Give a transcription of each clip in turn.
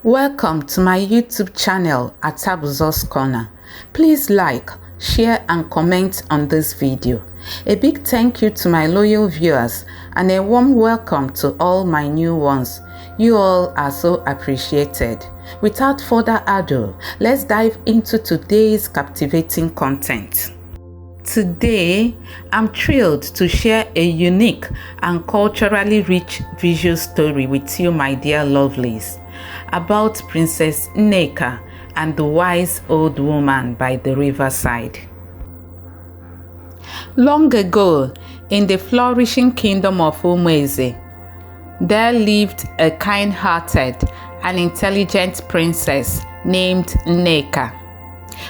Welcome to my YouTube channel at Abuzo's Corner. Please like, share and comment on this video. A big thank you to my loyal viewers and a warm welcome to all my new ones. You all are so appreciated. Without further ado, let's dive into today's captivating content. Today, I'm thrilled to share a unique and culturally rich visual story with you, my dear lovelies, about Princess Nneka and the Wise Old Woman by the Riverside. Long ago, in the flourishing kingdom of Umueze, there lived a kind-hearted and intelligent princess named Nneka,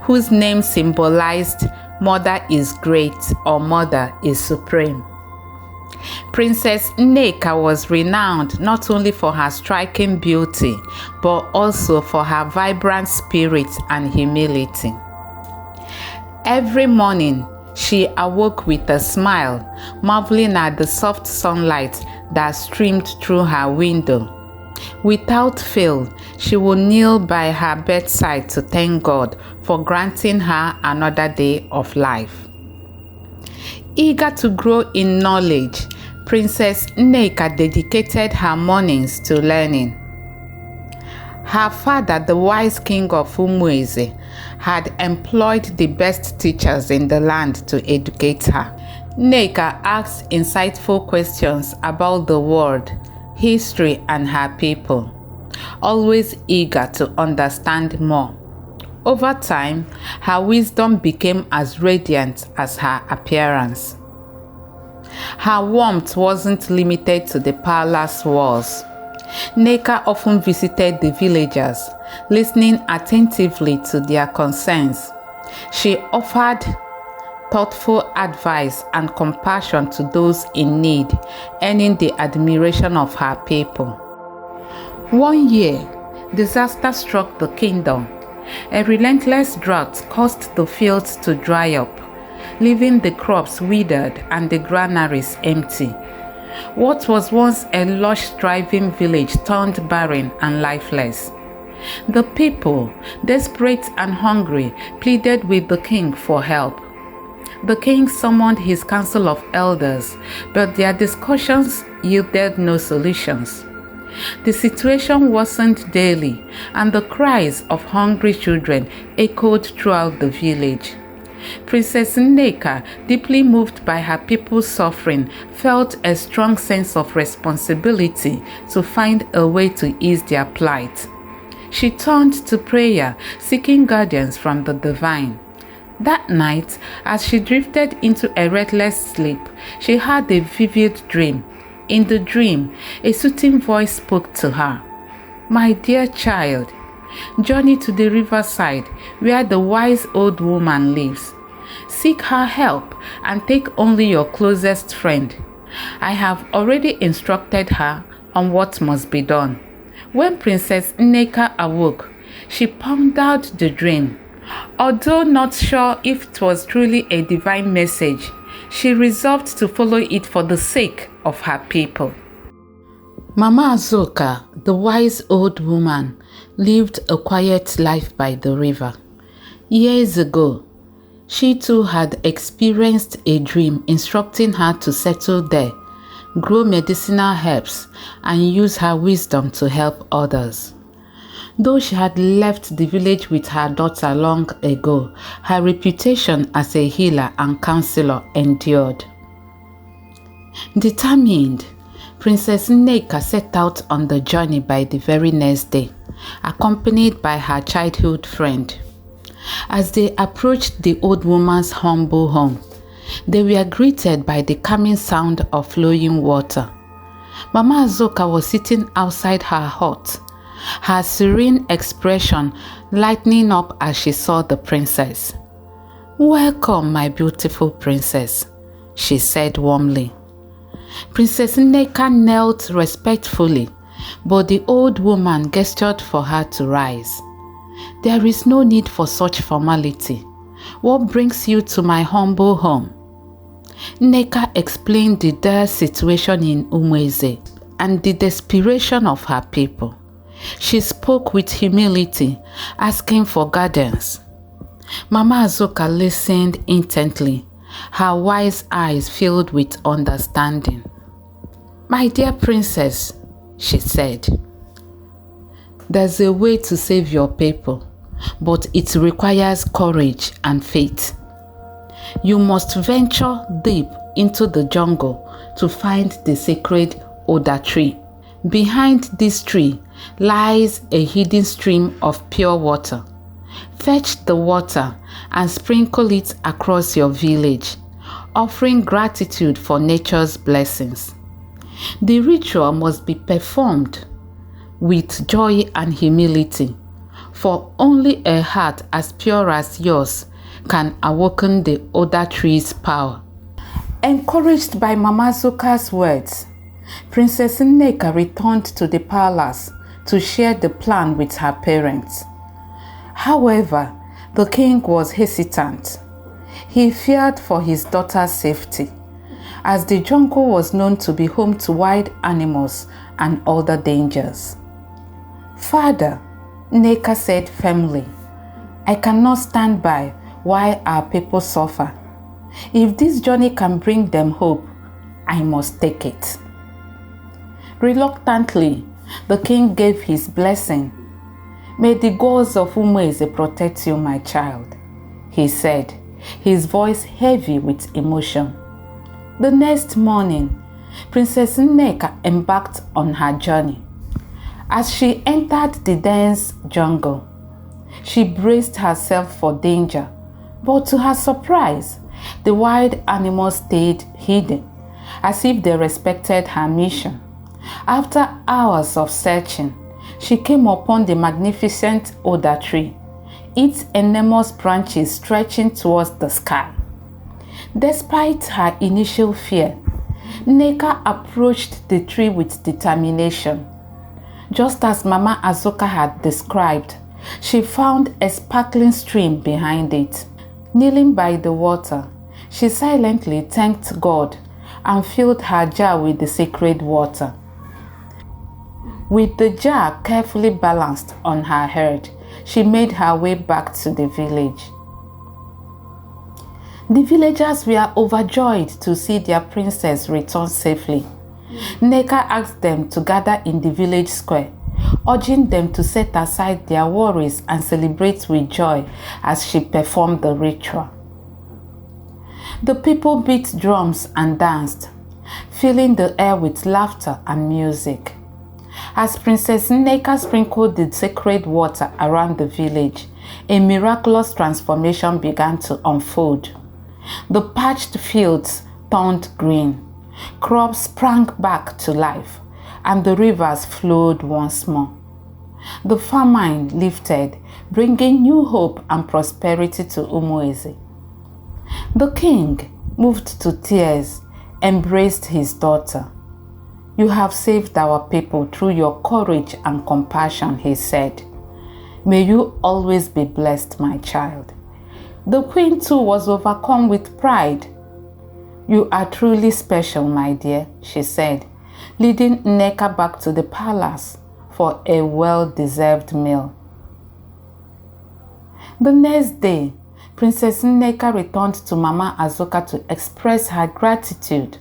whose name symbolized Mother is great or Mother is supreme. Princess Nneka was renowned not only for her striking beauty, but also for her vibrant spirit and humility. Every morning, she awoke with a smile, marveling at the soft sunlight that streamed through her window. Without fail, she would kneel by her bedside to thank God for granting her another day of life. Eager to grow in knowledge, Princess Nneka dedicated her mornings to learning. Her father, the wise king of Umueze, had employed the best teachers in the land to educate her. Nneka asked insightful questions about the world, history, and her people, always eager to understand more. Over time, her wisdom became as radiant as her appearance. Her warmth wasn't limited to the palace walls. Nneka often visited the villagers, listening attentively to their concerns. She offered thoughtful advice and compassion to those in need, earning the admiration of her people. One year, disaster struck the kingdom. A relentless drought caused the fields to dry up, leaving the crops withered and the granaries empty. What was once a lush, thriving village turned barren and lifeless. The people, desperate and hungry, pleaded with the king for help. The king summoned his council of elders, but their discussions yielded no solutions. The situation worsened daily, and the cries of hungry children echoed throughout the village. Princess Nneka, deeply moved by her people's suffering, felt a strong sense of responsibility to find a way to ease their plight. She turned to prayer, seeking guidance from the divine. That night, as she drifted into a restless sleep, she had a vivid dream. In the dream, a soothing voice spoke to her. "My dear child, journey to the riverside where the wise old woman lives. Seek her help and take only your closest friend. I have already instructed her on what must be done." When Princess Nneka awoke, she pondered the dream. Although not sure if it was truly a divine message, she resolved to follow it for the sake of her people. Mama Azuka, the wise old woman, lived a quiet life by the river. Years ago, she too had experienced a dream instructing her to settle there, grow medicinal herbs, and use her wisdom to help others. Though she had left the village with her daughter long ago, her reputation as a healer and counselor endured. Determined, Princess Nneka set out on the journey by the very next day, accompanied by her childhood friend. As they approached the old woman's humble home, they were greeted by the calming sound of flowing water. Mama Azuka was sitting outside her hut, her serene expression lightening up as she saw the princess. "Welcome, my beautiful princess," she said warmly. Princess Nneka knelt respectfully, but the old woman gestured for her to rise. "There is no need for such formality. What brings you to my humble home?" Nneka explained the dire situation in Umueze and the desperation of her people. She spoke with humility, asking for guidance. Mama Azuka listened intently, her wise eyes filled with understanding. "My dear princess," she said, "there's a way to save your people, but it requires courage and faith. You must venture deep into the jungle to find the sacred Uda Tree. Behind this tree lies a hidden stream of pure water. Fetch the water and sprinkle it across your village, offering gratitude for nature's blessings. The ritual must be performed with joy and humility, for only a heart as pure as yours can awaken the Uda Tree's power." Encouraged by Mama Azuka's words, Princess Nneka returned to the palace to share the plan with her parents. However, the king was hesitant. He feared for his daughter's safety, as the jungle was known to be home to wild animals and other dangers. "Father," Nneka said firmly, "I cannot stand by while our people suffer. If this journey can bring them hope, I must take it." Reluctantly, the king gave his blessing. "May the gods of Umueze protect you, my child," he said, his voice heavy with emotion. The next morning, Princess Nneka embarked on her journey. As she entered the dense jungle, she braced herself for danger, but to her surprise, the wild animals stayed hidden, as if they respected her mission. After hours of searching, she came upon the magnificent Uda Tree, its enormous branches stretching towards the sky. Despite her initial fear, Nneka approached the tree with determination. Just as Mama Azuka had described, she found a sparkling stream behind it. Kneeling by the water, she silently thanked God and filled her jar with the sacred water. With the jar carefully balanced on her head, she made her way back to the village. The villagers were overjoyed to see their princess return safely. Nneka asked them to gather in the village square, urging them to set aside their worries and celebrate with joy as she performed the ritual. The people beat drums and danced, filling the air with laughter and music. As Princess Nneka sprinkled the sacred water around the village, a miraculous transformation began to unfold. The parched fields turned green, crops sprang back to life, and the rivers flowed once more. The famine lifted, bringing new hope and prosperity to Umueze. The king, moved to tears, embraced his daughter. "You have saved our people through your courage and compassion," he said. "May you always be blessed, my child." The queen too was overcome with pride. "You are truly special, my dear," she said, leading Nneka back to the palace for a well-deserved meal. The next day, Princess Nneka returned to Mama Azuka to express her gratitude.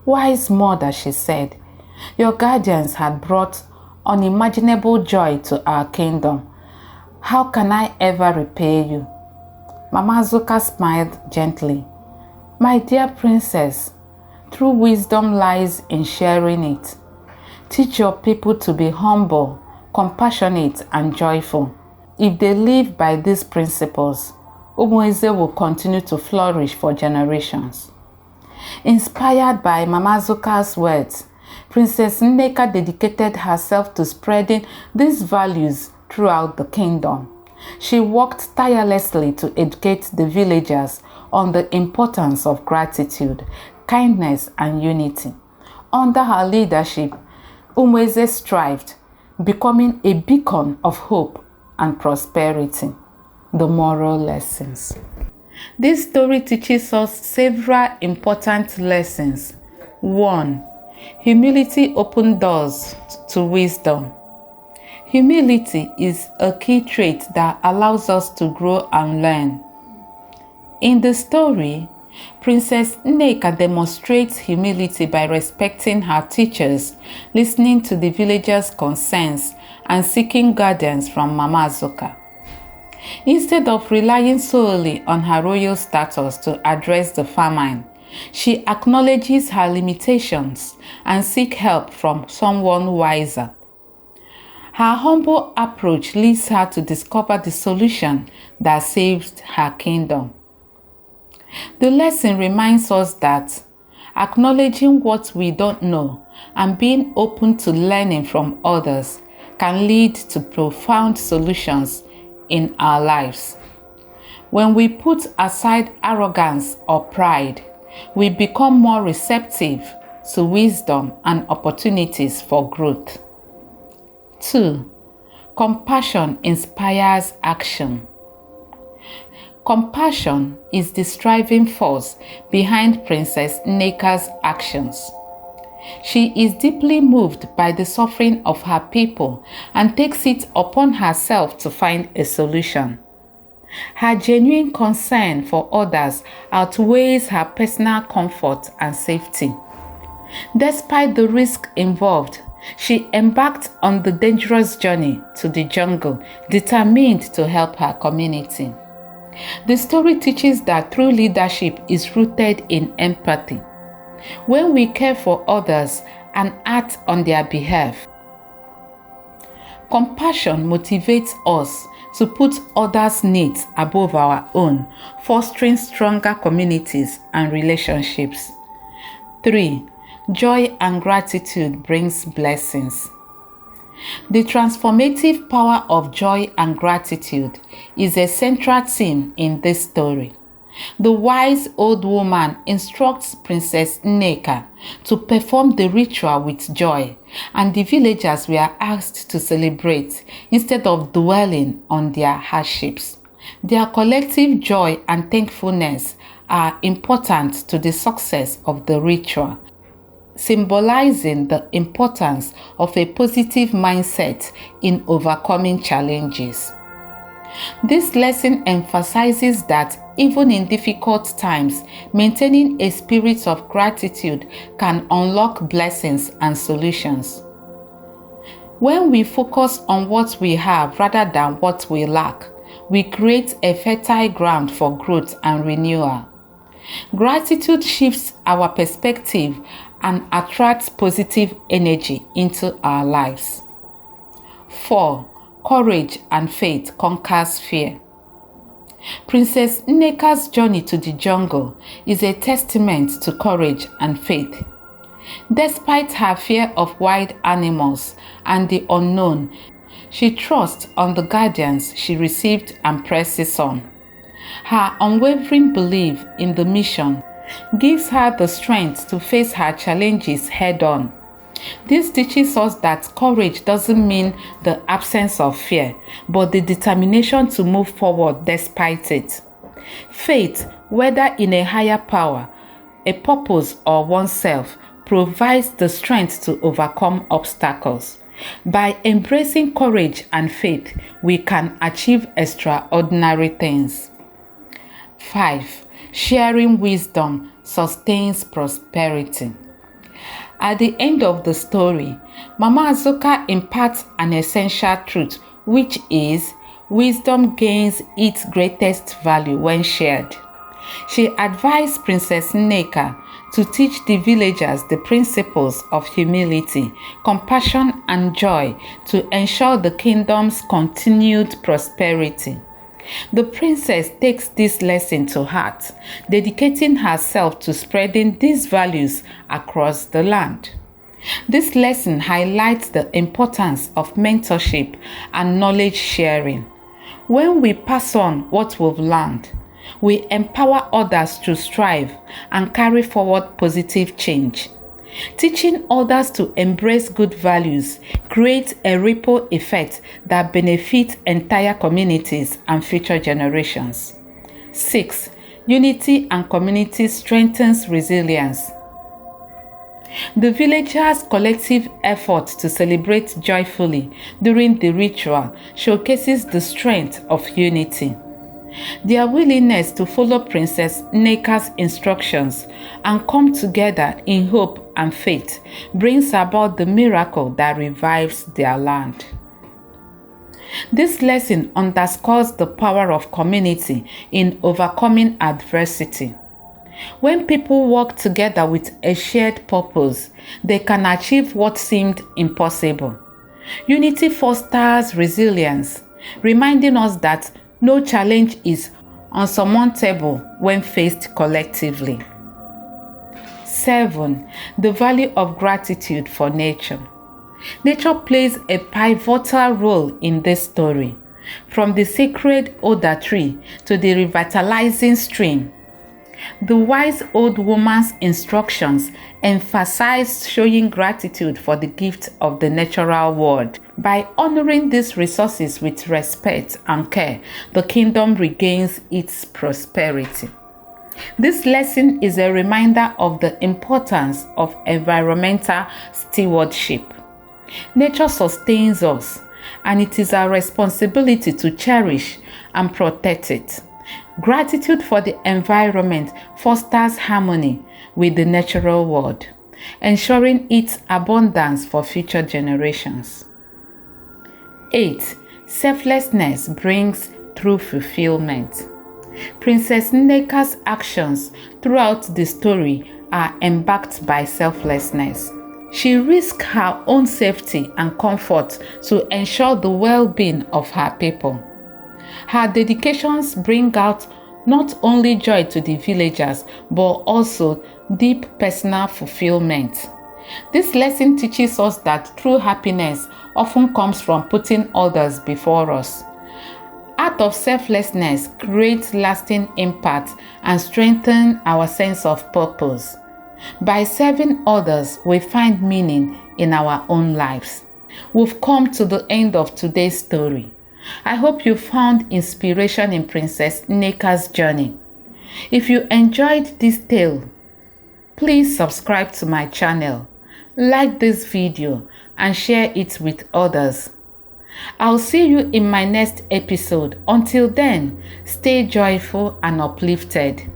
"Wise mother," she said, "your guardians had brought unimaginable joy to our kingdom. How can I ever repay you?" Mama Azuka smiled gently. "My dear princess, true wisdom lies in sharing it. Teach your people to be humble, compassionate, and joyful. If they live by these principles, Umueze will continue to flourish for generations." Inspired by Mama Azuka's words, Princess Nneka dedicated herself to spreading these values throughout the kingdom. She worked tirelessly to educate the villagers on the importance of gratitude, kindness, and unity. Under her leadership, Umueze thrived, becoming a beacon of hope and prosperity. The moral lessons. This story teaches us several important lessons. 1. Humility opens doors to wisdom. Humility is a key trait that allows us to grow and learn. In the story, Princess Nneka demonstrates humility by respecting her teachers, listening to the villagers' concerns, and seeking guidance from Mama Azuka. Instead of relying solely on her royal status to address the famine, she acknowledges her limitations and seeks help from someone wiser. Her humble approach leads her to discover the solution that saves her kingdom. The lesson reminds us that acknowledging what we don't know and being open to learning from others can lead to profound solutions in our lives. When we put aside arrogance or pride, we become more receptive to wisdom and opportunities for growth. 2. Compassion inspires action. Compassion is the driving force behind Princess Nneka's actions. She is deeply moved by the suffering of her people and takes it upon herself to find a solution. Her genuine concern for others outweighs her personal comfort and safety. Despite the risk involved, she embarked on the dangerous journey to the jungle, determined to help her community. The story teaches that true leadership is rooted in empathy. When we care for others and act on their behalf, compassion motivates us to put others' needs above our own, fostering stronger communities and relationships. 3. Joy and gratitude brings blessings. The transformative power of joy and gratitude is a central theme in this story. The wise old woman instructs Princess Nneka to perform the ritual with joy, and the villagers were asked to celebrate instead of dwelling on their hardships. Their collective joy and thankfulness are important to the success of the ritual, symbolizing the importance of a positive mindset in overcoming challenges. This lesson emphasizes that even in difficult times, maintaining a spirit of gratitude can unlock blessings and solutions. When we focus on what we have rather than what we lack, we create a fertile ground for growth and renewal. Gratitude shifts our perspective and attracts positive energy into our lives. 4. Courage and faith conquers fear. Princess Nneka's journey to the jungle is a testament to courage and faith. Despite her fear of wild animals and the unknown, she trusts on the guidance she received and presses on. Her unwavering belief in the mission gives her the strength to face her challenges head-on. This teaches us that courage doesn't mean the absence of fear, but the determination to move forward despite it. Faith, whether in a higher power, a purpose, or oneself, provides the strength to overcome obstacles. By embracing courage and faith, we can achieve extraordinary things. 5. Sharing wisdom sustains prosperity. At the end of the story, Mama Azuka imparts an essential truth, which is wisdom gains its greatest value when shared. She advised Princess Nneka to teach the villagers the principles of humility, compassion, and joy to ensure the kingdom's continued prosperity. The princess takes this lesson to heart, dedicating herself to spreading these values across the land. This lesson highlights the importance of mentorship and knowledge sharing. When we pass on what we've learned, we empower others to strive and carry forward positive change. Teaching others to embrace good values creates a ripple effect that benefits entire communities and future generations. 6. Unity and community strengthens resilience. The villagers' collective effort to celebrate joyfully during the ritual showcases the strength of unity. Their willingness to follow Princess Nneka's instructions and come together in hope and faith brings about the miracle that revives their land. This lesson underscores the power of community in overcoming adversity. When people work together with a shared purpose, they can achieve what seemed impossible. Unity fosters resilience, reminding us that no challenge is unsurmountable when faced collectively. 7. The value of gratitude for nature. Nature plays a pivotal role in this story, from the sacred Uda Tree to the revitalizing stream. The wise old woman's instructions emphasize showing gratitude for the gift of the natural world. By honoring these resources with respect and care, the kingdom regains its prosperity. This lesson is a reminder of the importance of environmental stewardship. Nature sustains us, and it is our responsibility to cherish and protect it. Gratitude for the environment fosters harmony with the natural world, ensuring its abundance for future generations. 8. Selflessness brings true fulfillment. Princess Nneka's actions throughout the story are embarked by selflessness. She risked her own safety and comfort to ensure the well-being of her people. Her dedications bring out not only joy to the villagers, but also deep personal fulfillment. This lesson teaches us that true happiness often comes from putting others before us. Act of selflessness creates lasting impact and strengthens our sense of purpose. By serving others, we find meaning in our own lives. We've come to the end of today's story. I hope you found inspiration in Princess Nneka's journey. If you enjoyed this tale, please subscribe to my channel, like this video, and share it with others. I'll see you in my next episode. Until then, stay joyful and uplifted.